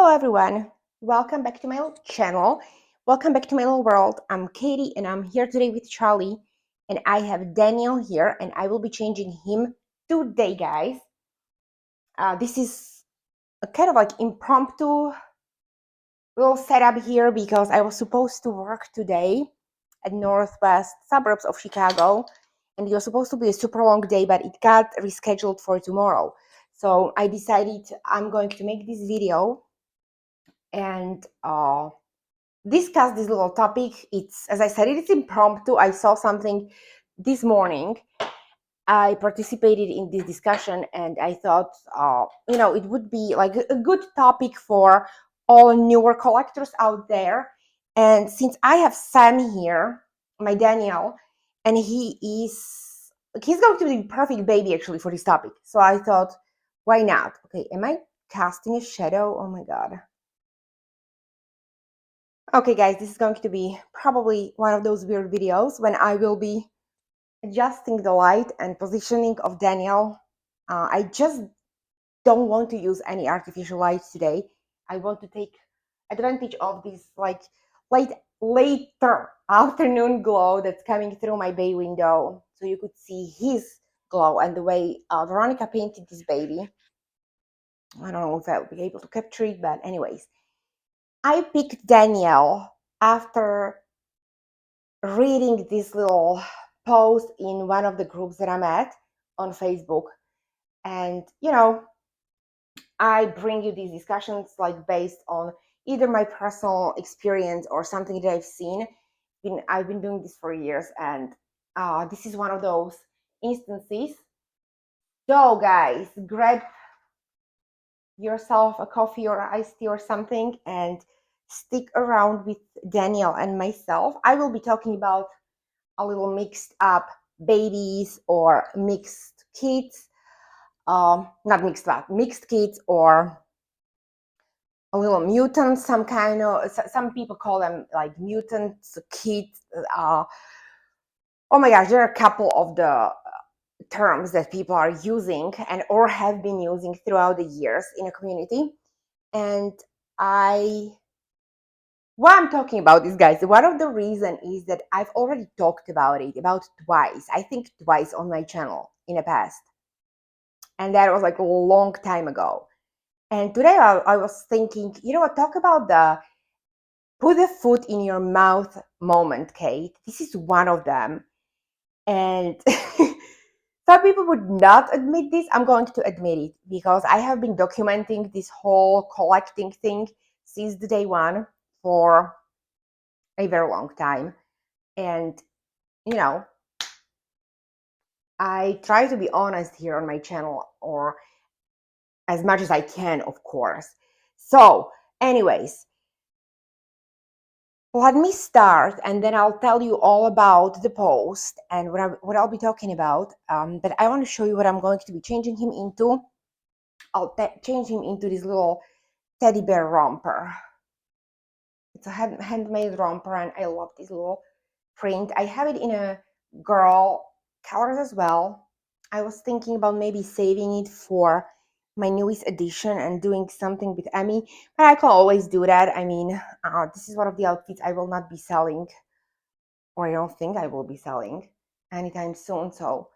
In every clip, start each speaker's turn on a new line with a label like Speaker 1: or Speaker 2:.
Speaker 1: Hello everyone, welcome back to my little channel. Welcome back to my little world. I'm Katie and I'm here today with Charlie, and I have Daniel here and I will be changing him today, guys. This is a kind of like impromptu little setup here because I was supposed to work today at northwest suburbs of Chicago, and it was supposed to be a super long day, but it got rescheduled for tomorrow. So I decided I'm going to make this video and discuss this little topic. It's, as I said, it's impromptu. I saw something this morning. I participated in this discussion and I thought, it would be like a good topic for all newer collectors out there. And since I have Sam here, my Daniel, and he's going to be perfect baby actually for this topic. So I thought, why not? Okay, am I casting a shadow? Oh my God. Okay guys, this is going to be probably one of those weird videos when I will be adjusting the light and positioning of Daniel. I just don't want to use any artificial light today. I want to take advantage of this like later afternoon glow that's coming through my bay window, so you could see his glow and the way Veronica painted this baby. I don't know if I'll be able to capture it, but anyways, I picked Daniel after reading this little post in one of the groups that I'm at on Facebook. And, I bring you these discussions like based on either my personal experience or something that I've seen. I've been doing this for years, and this is one of those instances. So, guys, grab yourself a coffee or iced tea or something and stick around with Daniel and myself. I will be talking about a little mixed up babies or mixed kids, not mixed up, mixed kids or a little mutants, some people call them like mutants, kids. Oh my gosh, there are a couple of the terms that people are using and or have been using throughout the years in a community. And what I'm talking about is, guys, one of the reason is that I've already talked about it about twice. I think twice on my channel in the past. And that was like a long time ago. And today I was thinking, talk about the put the foot in your mouth moment, Kate. This is one of them. And some people would not admit this. I'm going to admit it because I have been documenting this whole collecting thing since the day one for a very long time. And, I try to be honest here on my channel, or as much as I can, of course. So, anyways, let me start and then I'll tell you all about the post and what I'll be talking about. But I want to show you what I'm going to be changing him into. I'll change him into this little teddy bear romper. It's a handmade romper and I love this little print. I have it in a girl colors as well. I was thinking about maybe saving it for my newest edition and doing something with Emmy, but I can always do that. I mean, this is one of the outfits I will not be selling, or I don't think I will be selling anytime soon, so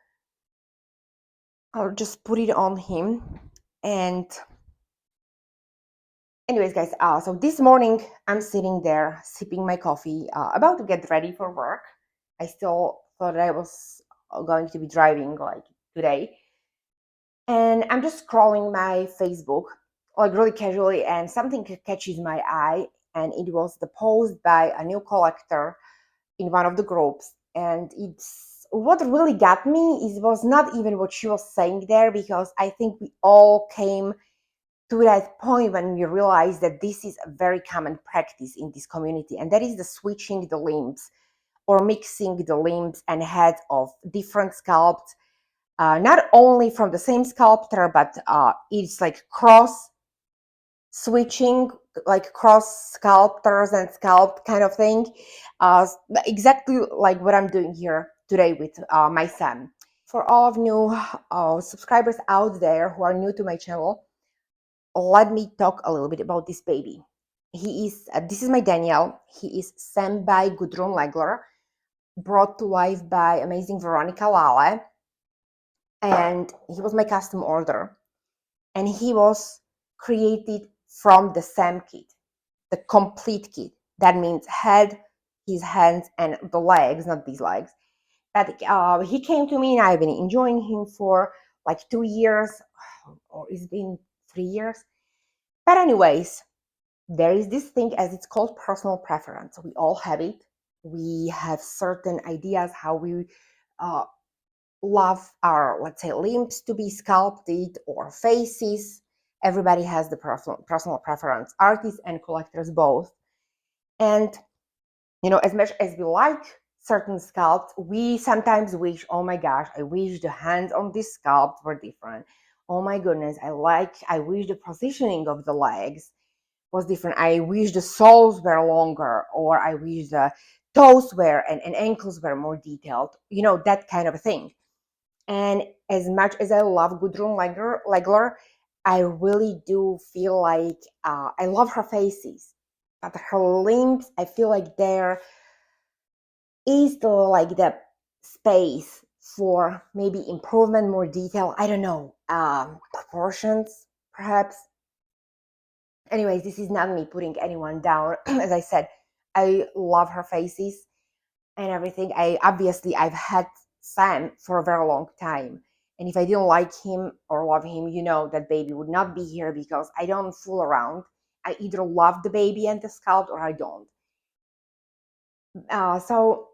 Speaker 1: I'll just put it on him. And anyways, guys, so this morning I'm sitting there sipping my coffee, about to get ready for work. I still thought I was going to be driving like today, and I'm just scrolling my Facebook like really casually, and something catches my eye, and it was the post by a new collector in one of the groups. And it's what really got me was not even what she was saying there, because I think we all came to that point when we realized that this is a very common practice in this community, and that is the switching the limbs or mixing the limbs and heads of different sculpts, not only from the same sculptor, but it's like cross switching, like cross sculptors and sculpt kind of thing, exactly like what I'm doing here today with my son. For all of new subscribers out there who are new to my channel, let me talk a little bit about this baby. This is my Daniel. He is sent by Gudrun Legler, brought to life by amazing Veronica Lale, and he was my custom order. And he was created from the same kit, the complete kit. That means head, his hands, and the legs, not these legs. But he came to me, and I've been enjoying him for like 2 years, or it's been 3 years. But anyways, there is this thing as it's called personal preference. We all have it. We have certain ideas how we uh, love our, let's say, limbs to be sculpted or faces. Everybody has the personal preference, artists and collectors both. And as much as we like certain sculpts, we sometimes wish, oh my gosh, I wish the hands on this sculpt were different. Oh my goodness, I wish the positioning of the legs was different. I wish the soles were longer, or I wish the toes were and ankles were more detailed, that kind of a thing. And as much as I love Gudrun Legler, I really do feel like I love her faces, but her limbs, I feel like there is the space for maybe improvement, more detail. I don't know, proportions, perhaps. Anyways, this is not me putting anyone down. As I said, I love her faces and everything. I've had Sam for a very long time. And if I didn't like him or love him, that baby would not be here, because I don't fool around. I either love the baby and the sculpt, or I don't. So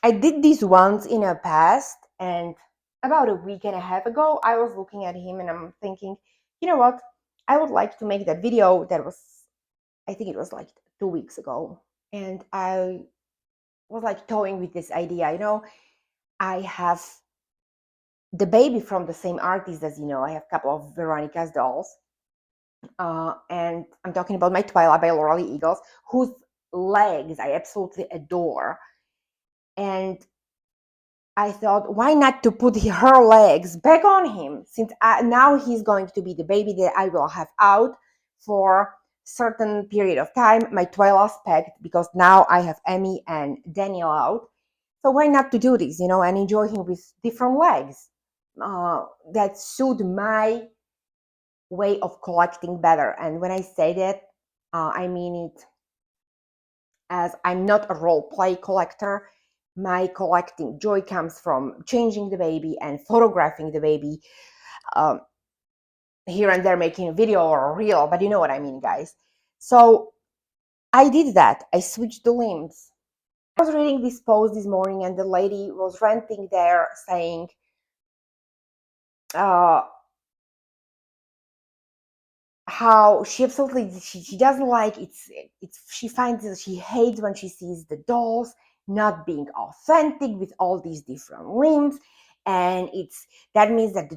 Speaker 1: I did this once in the past, and about a week and a half ago, I was looking at him and I'm thinking, you know what? I would like to make that video. I think it was like 2 weeks ago. And I was like toying with this idea. I have the baby from the same artist, as I have a couple of Veronica's dolls. And I'm talking about my Twilight by Laura Eagles, whose legs I absolutely adore. And I thought, why not to put her legs back on him, since now he's going to be the baby that I will have out for certain period of time, my 12 aspect, because now I have Emmy and Daniel out. So why not to do this, and enjoy him with different legs that suit my way of collecting better. And when I say that, I mean it as I'm not a role play collector. My collecting joy comes from changing the baby and photographing the baby, here and there making a video or a reel, but you know what I mean, guys. So I did that. I switched the limbs. I was reading this post this morning, and the lady was ranting there saying, how she absolutely she doesn't like she finds that she hates when she sees the dolls not being authentic with all these different limbs, and that means that the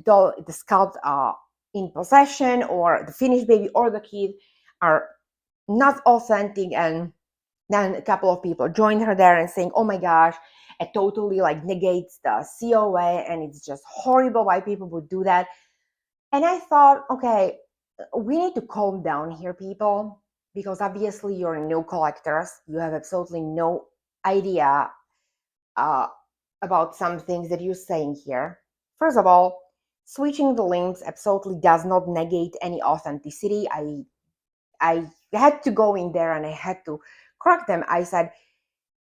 Speaker 1: sculpts are in possession, or the finished baby or the kid are not authentic. And then a couple of people joined her there and saying, oh my gosh, it totally negates the COA, and it's just horrible why people would do that. And I thought, okay, we need to calm down here, people, because obviously you're new collectors. You have absolutely no idea about some things that you're saying here. First of all, switching the limbs absolutely does not negate any authenticity. I had to go in there and I had to correct them. I said,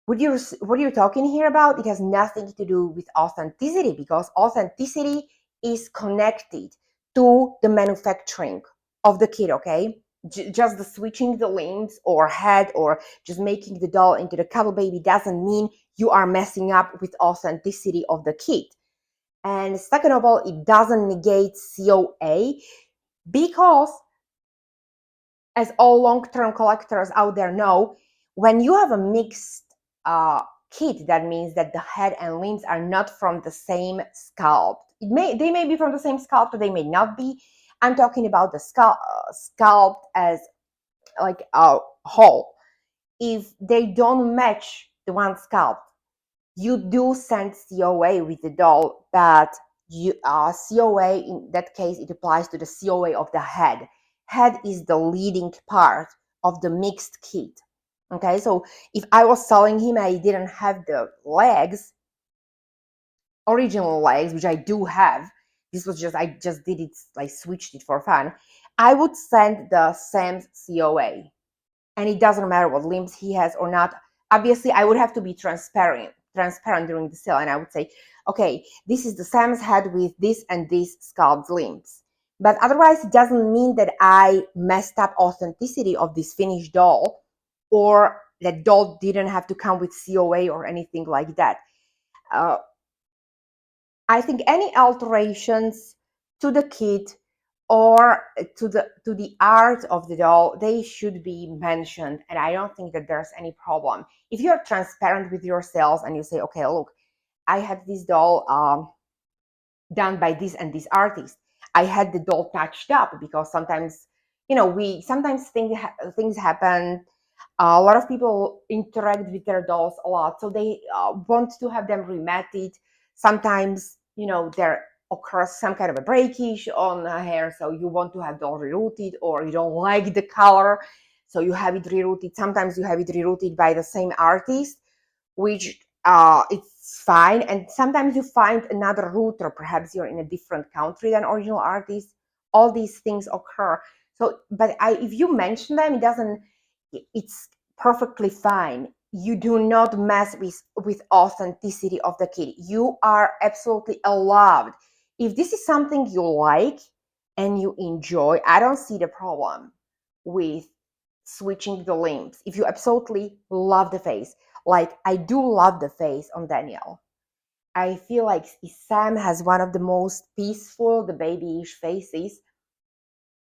Speaker 1: what you're talking here about, it has nothing to do with authenticity, because authenticity is connected to the manufacturing of the kit, okay? Just the switching the limbs or head, or just making the doll into the cuddle baby, doesn't mean you are messing up with authenticity of the kit. And second of all, it doesn't negate COA, because as all long-term collectors out there know, when you have a mixed kit, that means that the head and limbs are not from the same sculpt. They may be from the same sculpt, or they may not be. I'm talking about the sculpt as like a whole. If they don't match the one sculpt, you do send COA with the doll, but COA in that case, it applies to the COA of the head. head is the leading part of the mixed kit. Okay, so if I was selling him, I didn't have the legs, original legs, which I do have. This was just, I just did it, I switched it for fun. I would send the Sam's COA, and it doesn't matter what limbs he has or not. Obviously, I would have to be transparent during the sale, and I would say, okay, this is the Sam's head with this and this sculpted limbs. But otherwise, it doesn't mean that I messed up authenticity of this finished doll, or that doll didn't have to come with COA or anything like that. Uh, I think any alterations to the kit or to the art of the doll, they should be mentioned, and I don't think that there's any problem. If you're transparent with your sales and you say, okay, look, I had this doll done by this and this artist. I had the doll touched up because sometimes, we sometimes things happen. A lot of people interact with their dolls a lot, so they want to have them rematted. Sometimes, there occurs some kind of a breakage on the hair, so you want to have doll rerouted, or you don't like the color, so you have it rerouted. Sometimes you have it rerouted by the same artist, which it's fine. And sometimes you find another route, or perhaps you're in a different country than original artist. All these things occur. So, but if you mention them, it's perfectly fine. You do not mess with authenticity of the kit. You are absolutely allowed. If this is something you like and you enjoy, I don't see the problem with switching the limbs. If you absolutely love the face, like I do love the face on Danielle. I feel like Sam has one of the most peaceful, the babyish faces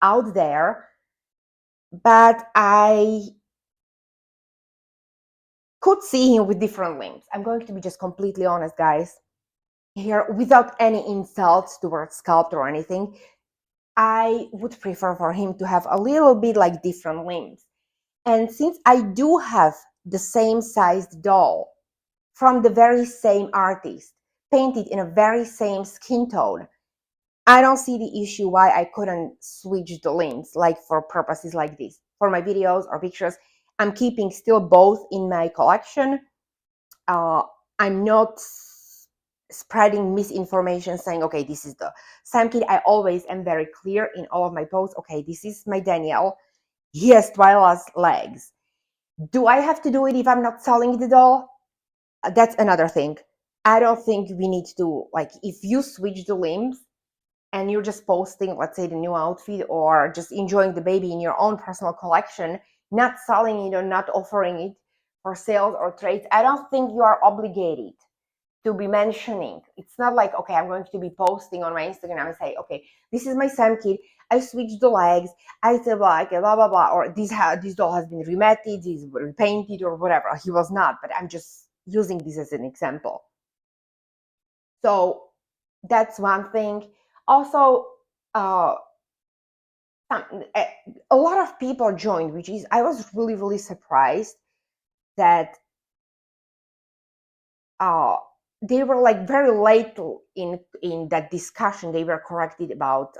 Speaker 1: out there, but I could see him with different limbs. I'm going to be just completely honest, guys, here, without any insults towards sculpt or anything. I would prefer for him to have a little bit like different limbs. And since I do have the same sized doll from the very same artist, painted in a very same skin tone, I don't see the issue why I couldn't switch the limbs, like for purposes like this. For my videos or pictures, I'm keeping still both in my collection. I'm not spreading misinformation saying, okay, this is the Sam kit. I always am very clear in all of my posts. Okay, this is my Danielle. He has Twyla's legs. Do I have to do it if I'm not selling the doll? That's another thing. I don't think we need to, like, if you switch the limbs and you're just posting, let's say, the new outfit, or just enjoying the baby in your own personal collection, not selling it or not offering it for sales or trades, I don't think you are obligated to be mentioning. It's not like, okay, I'm going to be posting on my Instagram and say, okay, this is my Sam kit. I switched the legs. I said like blah blah blah, or this doll has been rematted, is repainted, or whatever. He was not, but I'm just using this as an example. So that's one thing. Also, a lot of people joined, which is, I was really surprised that they were like very late in that discussion. They were corrected about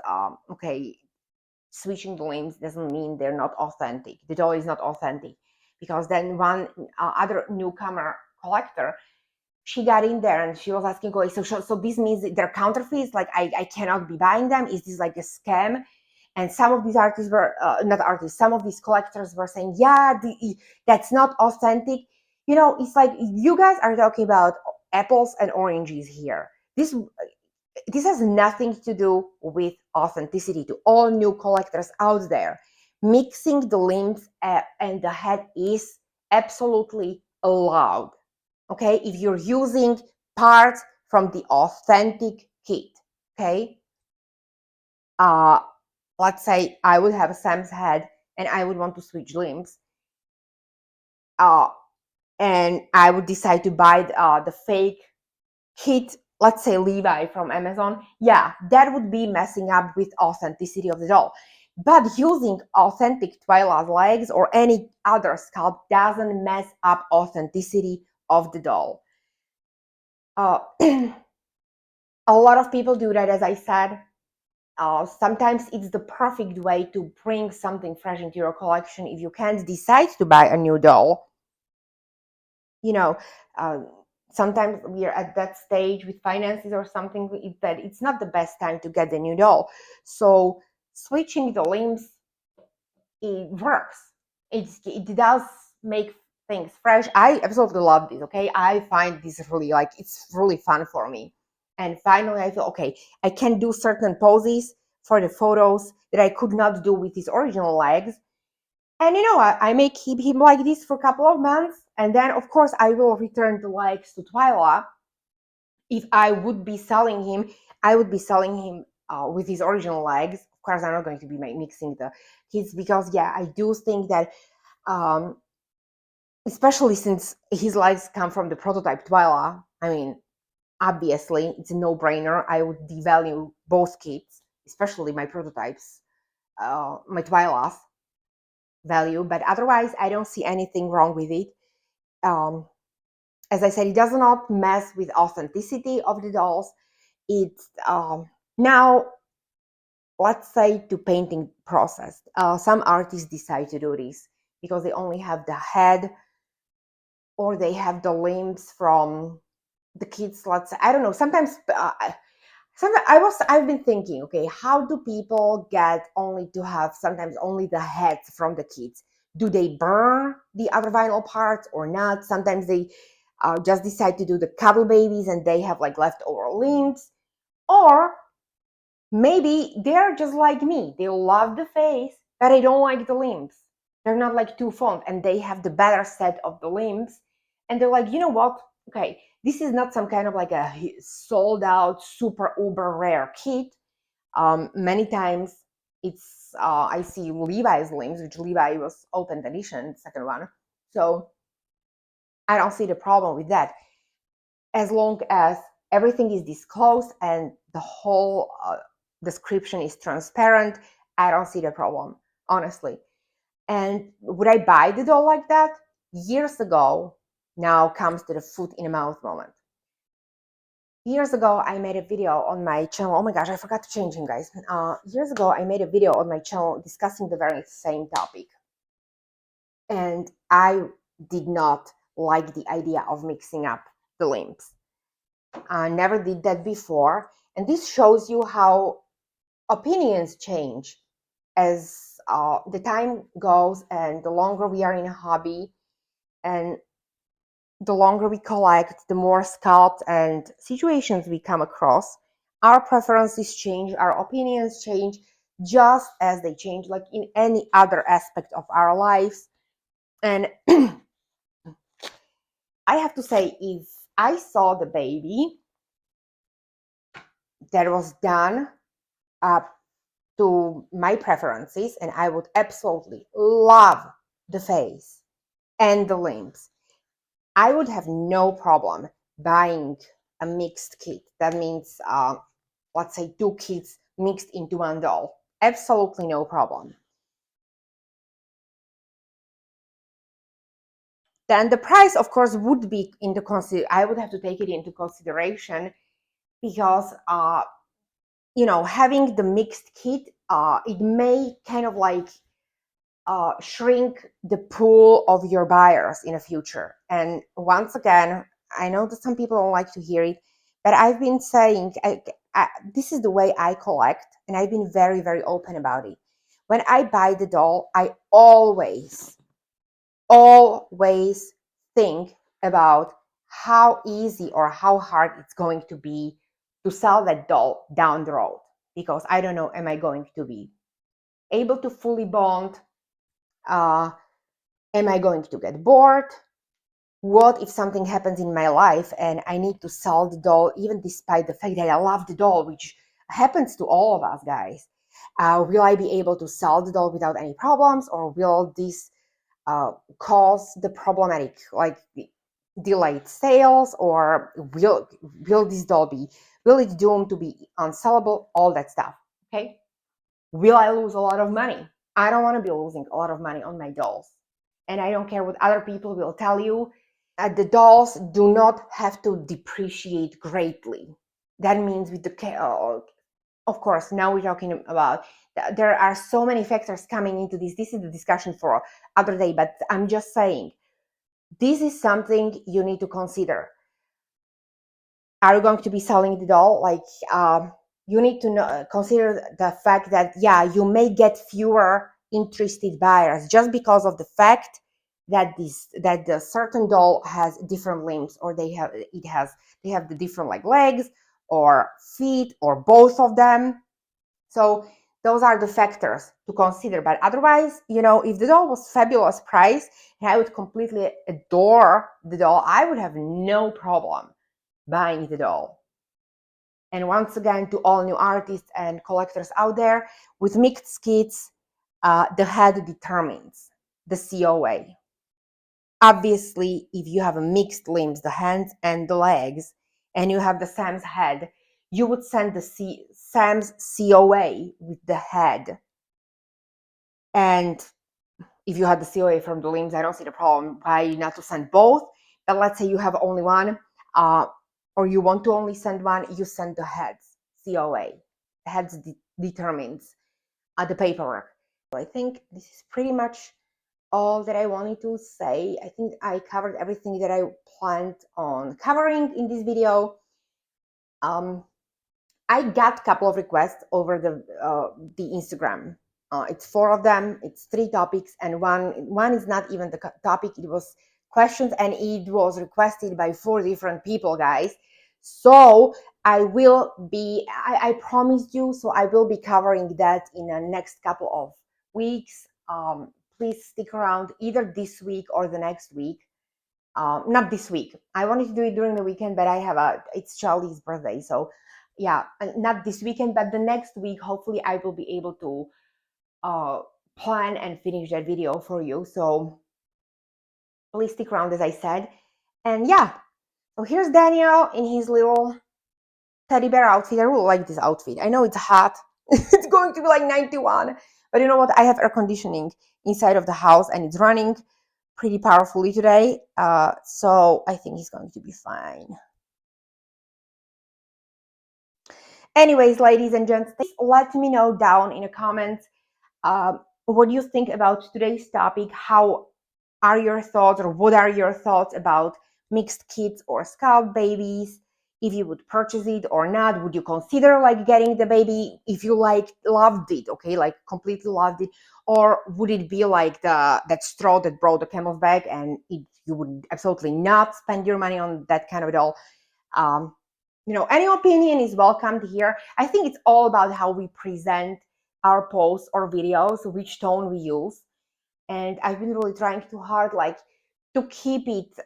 Speaker 1: okay, switching the limbs doesn't mean they're not authentic. The doll is not authentic, because then one other newcomer collector, she got in there and she was asking, okay, so this means they're counterfeits? Like I cannot be buying them? Is this like a scam? And some of these artists were not artists. Some of these collectors were saying, yeah, that's not authentic. It's like you guys are talking about apples and oranges here. This has nothing to do with authenticity. To all new collectors out there, mixing the limbs and the head is absolutely allowed. Okay, if you're using parts from the authentic kit. Okay, let's say I would have a Sam's head and I would want to switch limbs, and I would decide to buy the fake kit, let's say Levi from Amazon. Yeah, that would be messing up with authenticity of the doll. But using authentic Twyla's legs or any other sculpt doesn't mess up authenticity of the doll. A lot of people do that, as I said. Sometimes it's the perfect way to bring something fresh into your collection if you can't decide to buy a new doll. You know, uh, sometimes we are at that stage with finances or something that it's not the best time to get the new doll. So switching the limbs, it works. It does make things fresh. I absolutely love this. Okay, I find this really, like, it's really fun for me. And finally, I feel okay. I can do certain poses for the photos that I could not do with his original legs. And I may keep him like this for a couple of months, and then of course I will return the legs to Twyla. If I would be selling him, I would be selling him with his original legs. Of course, I'm not going to be mixing the kids, because yeah, I do think that, um, especially since his legs come from the prototype Twyla. I mean, obviously, it's a no-brainer. I would devalue both kids, especially my prototypes, my Twylas value. But otherwise, I don't see anything wrong with it. Um, as I said, it does not mess with authenticity of the dolls. It's now, let's say, to painting process. Some artists decide to do this because they only have the head, or they have the limbs from the kids. Let's say, I don't know. Sometimes I've been thinking, okay, how do people get only to have sometimes only the heads from the kids? Do they burn the other vinyl parts or not? Sometimes they just decide to do the cuddle babies and they have like leftover limbs. Or maybe they're just like me. They love the face, but they don't like the limbs. They're not like too fond, and they have the better set of the limbs. And they're like, you know what? Okay, this is not some kind of like a sold out, super uber rare kit. Many times I see Levi's limbs, which Levi was open edition, second one. So I don't see the problem with that, as long as everything is disclosed and the whole description is transparent. I don't see the problem, honestly. And would I buy the doll like that? Years ago. Now comes to the foot in the mouth moment. Years ago, I made a video on my channel. Oh my gosh, I forgot to change him, guys. Years ago, I made a video on my channel discussing the very same topic. And I did not like the idea of mixing up the limbs. I never did that before. And this shows you how opinions change as the time goes, and the longer we are in a hobby, and the longer we collect, the more sculpts and situations we come across. Our preferences change, our opinions change, just as they change, like in any other aspect of our lives. And I have to say, if I saw the baby that was done up to my preferences, and I would absolutely love the face and the limbs, I would have no problem buying a mixed kit. That means, let's say, two kits mixed into one doll. Absolutely no problem. Then the price, of course, would be I would have to take it into consideration, because having the mixed kit, it may kind of like shrink the pool of your buyers in the future. And once again, I know that some people don't like to hear it, but I've been saying, this is the way I collect, and I've been very, very open about it. When I buy the doll, I always think about how easy or how hard it's going to be to sell that doll down the road, because I don't know, am I going to be able to fully bond? Am I going to get bored? What if something happens in my life and I need to sell the doll, even despite the fact that I love the doll, which happens to all of us, guys? Will I be able to sell the doll without any problems, or will this cause the problematic, like delayed sales, or will this doll will it doomed to be unsellable? All that stuff. Okay. Will I lose a lot of money? I don't want to be losing a lot of money on my dolls. And I don't care what other people will tell you. The dolls do not have to depreciate greatly. That means with the of course, now we're talking about, there are so many factors coming into this. This is the discussion for other day, but I'm just saying, this is something you need to consider. Are you going to be selling the doll? Like, you need to consider the fact that, yeah, you may get fewer interested buyers just because of the fact that the certain doll has different limbs, or they have the different like legs or feet or both of them. So those are the factors to consider. But otherwise, if the doll was fabulous price and I would completely adore the doll, I would have no problem buying the doll. And once again, to all new artists and collectors out there, with mixed kits, the head determines the COA. Obviously, if you have a mixed limbs, the hands and the legs, and you have the Sam's head, you would send the Sam's COA with the head. And if you had the COA from the limbs, I don't see the problem why not to send both. But let's say you have only one, or you want to only send one, you send the heads COA. The heads determines the paperwork. So I think this is pretty much all that I wanted to say. I think I covered everything that I planned on covering in this video. I got a couple of requests over the Instagram. It's 4 of them. It's 3 topics, and one is not even the topic. It was questions, and it was requested by 4 different people, guys. So I promised you, so I will be covering that in the next couple of weeks. Please stick around either this week or the next week. Not this week. I wanted to do it during the weekend, but it's Charlie's birthday, so yeah, not this weekend, but the next week. Hopefully, I will be able to plan and finish that video for you. So please stick around, as I said. And yeah, so here's Daniel in his little teddy bear outfit. I really like this outfit. I know it's hot. It's going to be like 91, but you know what? I have air conditioning inside of the house, and it's running pretty powerfully today. So I think he's going to be fine. Anyways, ladies and gents, let me know down in the comments what do you think about today's topic. How are your thoughts, or what are your thoughts about mixed kits or scalp babies? If you would purchase it or not, would you consider like getting the baby if you loved it, okay, like completely loved it, or would it be like that straw that brought the camel's back, and you would absolutely not spend your money on that kind of doll? Any opinion is welcomed here. I think it's all about how we present our posts or videos, which tone we use. And I've been really trying too hard, like, to keep it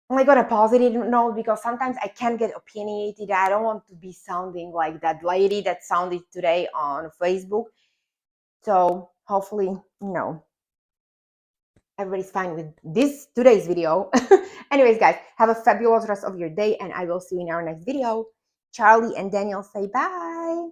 Speaker 1: like on a positive note, because sometimes I can get opinionated. I don't want to be sounding like that lady that sounded today on Facebook. So hopefully, everybody's fine with today's video. Anyways, guys, have a fabulous rest of your day, and I will see you in our next video. Charlie and Daniel say bye.